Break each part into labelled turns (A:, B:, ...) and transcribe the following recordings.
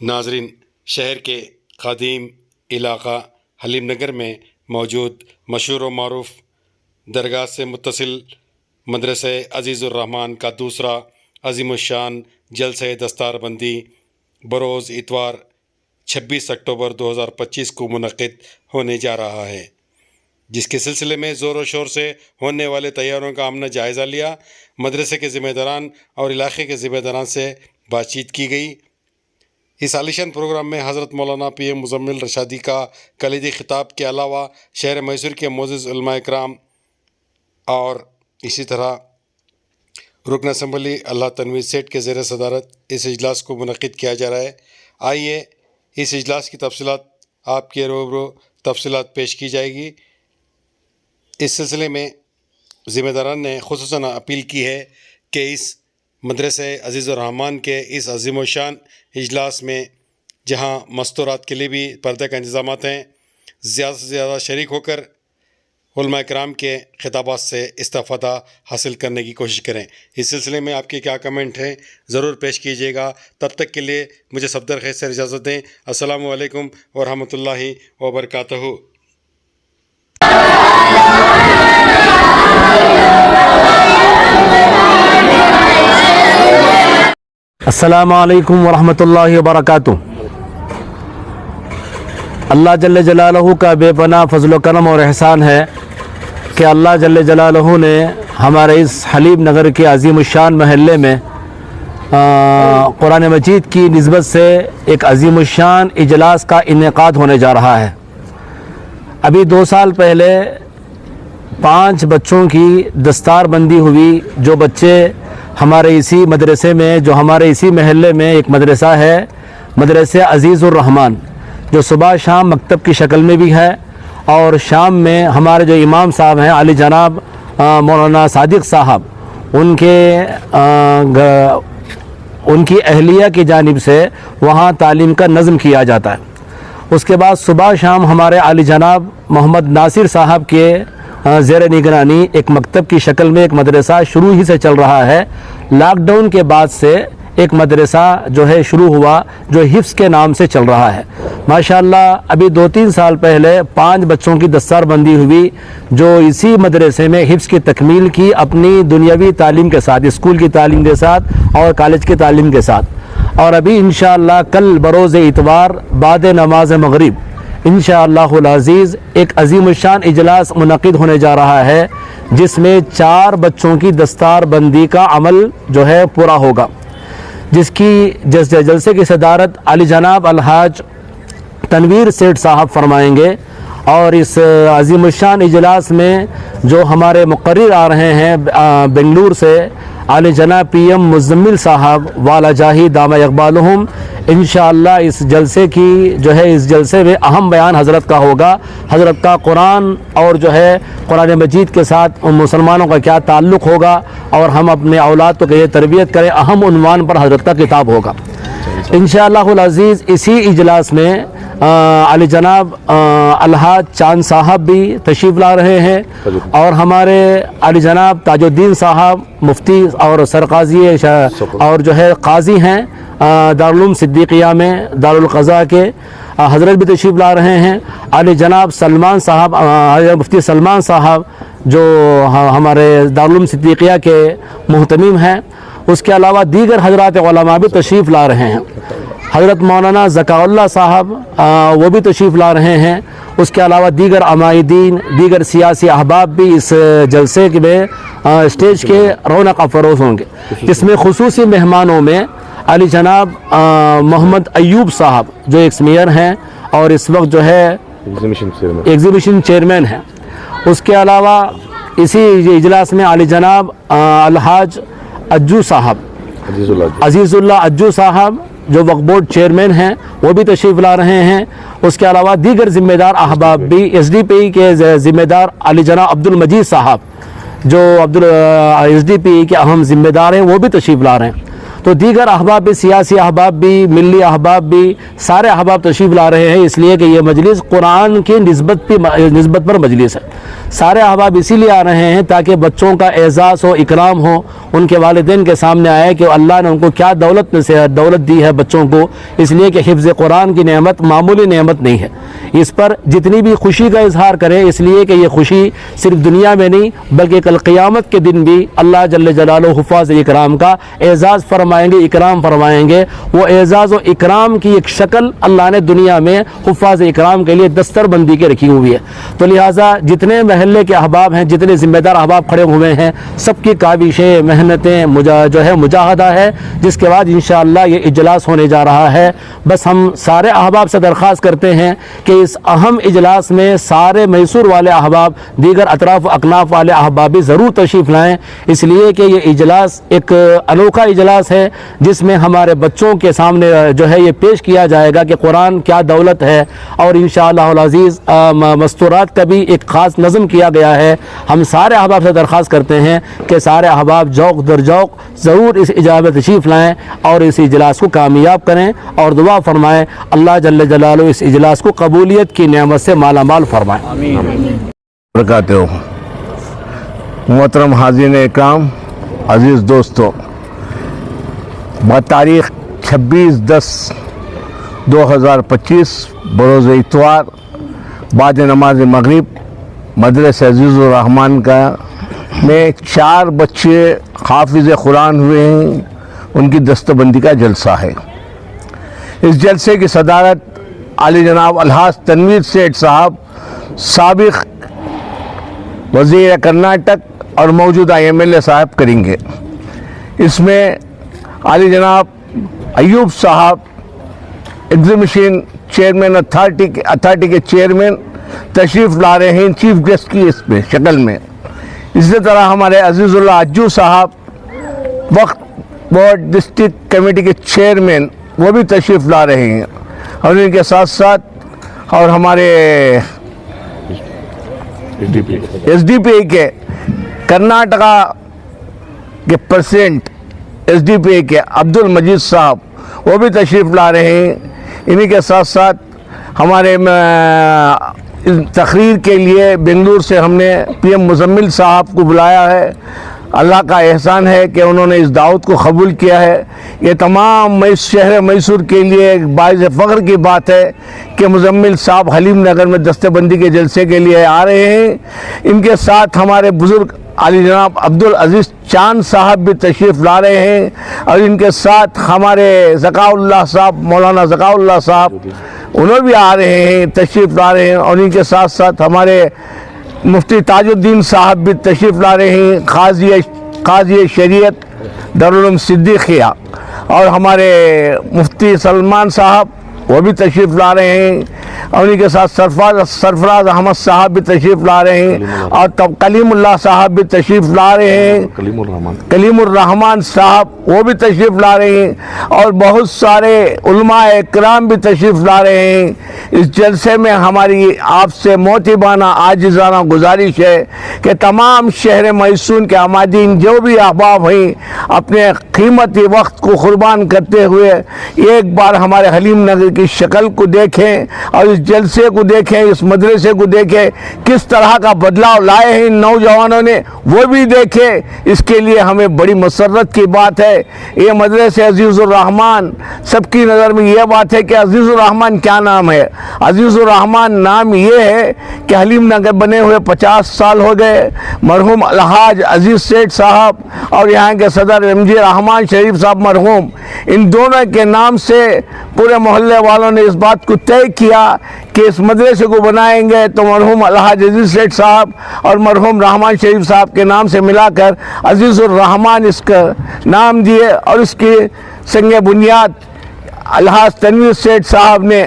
A: ناظرین، شہر کے قدیم علاقہ حلیم نگر میں موجود مشہور و معروف درگاہ سے متصل مدرسہ عزیز الرحمان کا دوسرا عظیم الشان جلسہ دستار بندی بروز اتوار 26 اکتوبر 2025 کو منعقد ہونے جا رہا ہے، جس کے سلسلے میں زور و شور سے ہونے والے تیاریوں کا ہم نے جائزہ لیا۔ مدرسے کے ذمہ داران اور علاقے کے ذمہ داران سے بات چیت کی گئی۔ اس عالیشان پروگرام میں حضرت مولانا پی ایم مزمل رشادی کا کلیدی خطاب کے علاوہ شہر میسور کے معزز علماء اکرام اور اسی طرح رکن اسمبلی اللہ تنویر سیٹھ کے زیر صدارت اس اجلاس کو منعقد کیا جا رہا ہے۔ آئیے اس اجلاس کی تفصیلات آپ کے روبرو تفصیلات پیش کی جائے گی۔ اس سلسلے میں ذمہ داران نے خصوصاً اپیل کی ہے کہ اس مدرسہ عزیز الرحمان کے اس عظیم الشان اجلاس میں جہاں مستورات کے لیے بھی پردے کا انتظامات ہیں، زیادہ سے زیادہ شریک ہو کر علماء کرام کے خطابات سے استفادہ حاصل کرنے کی کوشش کریں۔ اس سلسلے میں آپ کے کیا کمنٹ ہیں ضرور پیش کیجیے گا۔ تب تک کے لیے مجھے صفدر خیر سے اجازت دیں۔ السلام علیکم ورحمۃ اللہ وبرکاتہ۔
B: السلام علیکم ورحمۃ اللہ وبرکاتہ۔ اللہ جل جلالہ کا بے پناہ فضل و کرم اور احسان ہے کہ اللہ جل جلالہ نے ہمارے اس حلیم نگر کے عظیم الشان محلے میں قرآن مجید کی نسبت سے ایک عظیم الشان اجلاس کا انعقاد ہونے جا رہا ہے۔ ابھی 2 سال پہلے 5 بچوں کی دستار بندی ہوئی، جو بچے ہمارے اسی مدرسے میں، جو ہمارے اسی محلے میں ایک مدرسہ ہے مدرسہ عزیز الرحمان، جو صبح شام مکتب کی شکل میں بھی ہے، اور شام میں ہمارے جو امام صاحب ہیں علی جناب مولانا صادق صاحب، ان کی اہلیہ کی جانب سے وہاں تعلیم کا نظم کیا جاتا ہے۔ اس کے بعد صبح شام ہمارے علی جناب محمد ناصر صاحب کے زیر نگرانی ایک مکتب کی شکل میں ایک مدرسہ شروع ہی سے چل رہا ہے۔ لاک ڈاؤن کے بعد سے ایک مدرسہ جو ہے شروع ہوا، جو حفظ کے نام سے چل رہا ہے۔ ماشاءاللہ ابھی 2-3 سال پہلے 5 بچوں کی دستار بندی ہوئی، جو اسی مدرسے میں حفظ کی تکمیل کی اپنی دنیاوی تعلیم کے ساتھ، اسکول کی تعلیم کے ساتھ اور کالج کی تعلیم کے ساتھ۔ اور ابھی انشاءاللہ کل بروز اتوار بعد نماز مغرب انشاءاللہ العزیز ایک عظیم الشان اجلاس منعقد ہونے جا رہا ہے، جس میں 4 بچوں کی دستار بندی کا عمل جو ہے پورا ہوگا، جس کی جلسے کی صدارت علی جناب الحاج تنویر سیٹھ صاحب فرمائیں گے۔ اور اس عظیم الشان اجلاس میں جو ہمارے مقرر آ رہے ہیں بنگلور سے، علی جناب پی ایم مزمل صاحب والا جاہی دامہ اقبالہم، انشاءاللہ اس جلسے کی جو ہے اس جلسے میں اہم بیان حضرت کا ہوگا۔ حضرت کا قرآن اور جو ہے قرآن مجید کے ساتھ ان مسلمانوں کا کیا تعلق ہوگا، اور ہم اپنے اولاد کو کیسے تربیت کریں، اہم عنوان پر حضرت کا کتاب ہوگا انشاءاللہ العزیز۔ اسی اجلاس میں علی جناب الحاج چاند صاحب بھی تشریف لا رہے ہیں، اور ہمارے علی جناب تاج الدین صاحب مفتی اور سرقاضی اور جو ہے قاضی ہیں دارالعلوم صدیقیہ میں دارالقضاء کے، حضرت بھی تشریف لا رہے ہیں۔ علی جناب سلمان صاحب، مفتی سلمان صاحب جو ہمارے دارالعلوم صدیقیہ کے محتمم ہیں، اس کے علاوہ دیگر حضرات علماء بھی تشریف لا رہے ہیں۔ حضرت مولانا ذکا اللہ صاحب وہ بھی تشریف لا رہے ہیں۔ اس کے علاوہ دیگر عمائدین، دیگر سیاسی احباب بھی اس جلسے میں اسٹیج کے رونق افروز ہوں گے، جس میں خصوصی مہمانوں میں علی جناب محمد ایوب صاحب جو ایکس میئر ہیں اور اس وقت جو ہے ایگزیبیشن چیئرمین ہیں۔ اس کے علاوہ اسی اجلاس میں علی جناب الحاج اجو صاحب، عزیز اللہ اجو صاحب جو وقف بورڈ چیئرمین ہیں، وہ بھی تشریف لا رہے ہیں۔ اس کے علاوہ دیگر ذمہ دار احباب بھی، ایس ڈی پی کے ذمہ دار علی جناب عبد المجید صاحب جو ایس ڈی پی کے اہم ذمہ دار ہیں، وہ بھی تشریف لا رہے ہیں۔ تو دیگر احباب بھی, سیاسی احباب بھی, ملی احباب بھی, سارے احباب تشریف لا رہے ہیں, اس لیے کہ یہ مجلس قرآن کی نسبت پر مجلس ہے. سارے احباب اسی لیے آ رہے ہیں تاکہ بچوں کا اعزاز ہو, اکرام ہو, ان کے والدین کے سامنے آئے کہ اللہ نے ان کو کیا دولت دی ہے بچوں کو, اس لیے کہ حفظ قرآن کی نعمت معمولی نعمت نہیں ہے. اس پر جتنی بھی خوشی کا اظہار کریں, اس لیے کہ یہ خوشی صرف دنیا میں نہیں بلکہ کل قیامت کے دن بھی اللہ جل جلالہ حفاظ اکرام کا اعزاز فرمائیں گے, اکرام فرمائیں گے. وہ اعزاز و اکرام کی ایک شکل اللہ نے دنیا میں حفاظ اکرام کے لیے دستر بندی کے رکھی ہوئی ہے. تو لہٰذا جتنے محلے کے احباب ہیں, جتنے ذمہ دار احباب کھڑے ہوئے ہیں, سب کی کاوشیں, محنتیں, مجاہدہ ہے, جس کے بعد انشاءاللہ یہ اجلاس ہونے جا رہا ہے. بس ہم سارے احباب سے درخواست کرتے ہیں کہ اس اہم اجلاس میں سارے میسور والے احباب, دیگر اطراف و اکناف والے احباب بھی ضرور تشریف لائیں, اس لیے کہ یہ اجلاس ایک انوکھا اجلاس ہے جس میں ہمارے بچوں کے سامنے یہ پیش کیا جائے گا کہ قرآن کیا دولت ہے. اور انشاءاللہ العزیز مستورات کا بھی ایک خاص نظم کیا گیا ہے. ہم سارے احباب سے درخواست کرتے ہیں کہ سارے احباب ذوق در ذوق ضرور اس اجلاس میں تشریف لائیں اور اس اجلاس کو کامیاب کریں اور دعا فرمائیں اللہ جل جلالہ اس اجلاس کو قبولیت کی نعمت سے مالا مال فرمائیں.
C: برکاتہ ہو. محترم حاضرین اکرام, عزیز دوستو, بتاریخ 26/10/2025 بروز اتوار بعد نماز مغرب مدرسہ عزیز الرحمان کا میں 4 بچے حافظ قرآن ہوئے ہیں, ان کی دستبندی کا جلسہ ہے. اس جلسے کی صدارت عالی جناب الحاج تنویر سیٹھ صاحب, سابق وزیر کرناٹک اور موجودہ MLA صاحب کریں گے. اس میں عالی جناب ایوب صاحب ایگزیبیشن چیئرمین اتھارٹی کے چیئرمین تشریف لا رہے ہیں چیف گیسٹ کی اس میں شکل میں. اسی طرح ہمارے عزیز اللہ اجو صاحب وقت بورڈ ڈسٹرکٹ کمیٹی کے چیئرمین, وہ بھی تشریف لا رہے ہیں. اور ان کے ساتھ ساتھ اور ہمارے SDPI کے کرناٹکا کے پریزیڈنٹ SDPI کے عبد المجید صاحب, وہ بھی تشریف لا رہے ہیں. انہی کے ساتھ ساتھ ہمارے تقریر کے لیے بنگلور سے ہم نے PM مزمل صاحب کو بلایا ہے. اللہ کا احسان ہے کہ انہوں نے اس دعوت کو قبول کیا ہے. یہ تمام شہر میسور کے لیے ایک باعث فخر کی بات ہے کہ مزمل صاحب حلیم نگر میں دستہ بندی کے جلسے کے لیے آ رہے ہیں. ان کے ساتھ ہمارے بزرگ علی جناب عبدالعزیز چاند صاحب بھی تشریف لا رہے ہیں. اور ان کے ساتھ ہمارے ذکاء اللہ صاحب, مولانا ذکاء اللہ صاحب, انہوں بھی آ رہے ہیں, تشریف لا رہے ہیں. اور ان کے ساتھ ساتھ ہمارے مفتی تاج الدین صاحب بھی تشریف لا رہے ہیں, قاضی شریعت دارالعلوم صدیقیہ. اور ہمارے مفتی سلمان صاحب, وہ بھی تشریف لا رہے ہیں. اور ان کے ساتھ سرفراز احمد صاحب بھی تشریف لا رہے ہیں. اور کلیم اللہ صاحب بھی تشریف لا رہے ہیں, کلیم الرحمان صاحب وہ بھی تشریف لا رہے ہیں. اور بہت سارے علماء اکرام بھی تشریف لا رہے ہیں. اس جلسے میں ہماری آپ سے موتبانہ عاجزانہ گزارش ہے کہ تمام شہر میسور کے عمادین جو بھی احباب ہیں اپنے قیمتی وقت کو قربان کرتے ہوئے ایک بار ہمارے حلیم نگر کی شکل کو دیکھیں اور اس جلسے کو دیکھیں, اس مدرسے کو دیکھیں, کس طرح کا بدلاؤ لائے ہیں ان نوجوانوں نے, وہ بھی دیکھیں. اس کے لیے ہمیں بڑی مسرت کی بات ہے. یہ مدرسے عزیز الرحمان, سب کی نظر میں یہ بات ہے کہ عزیز الرحمان کیا نام ہے. عزیز الرحمان نام یہ ہے کہ حلیم نگر بنے ہوئے 50 سال ہو گئے. مرحوم الحاج عزیز سیٹھ صاحب اور یہاں کے صدر MG رحمان شریف صاحب مرحوم, ان دونوں کے نام سے پورے محلے والوں نے اس بات کو طے کیا کہ اس مدرسے کو بنائیں گے تو مرحوم الحاج عزیز سیٹھ صاحب اور مرحوم رحمان شریف صاحب کے نام سے ملا کر عزیز الرحمان اس کا نام دیے. اور اس کی سنگ بنیاد الحاج تنویر سیٹھ صاحب نے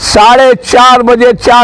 C: 4:30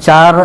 D: 4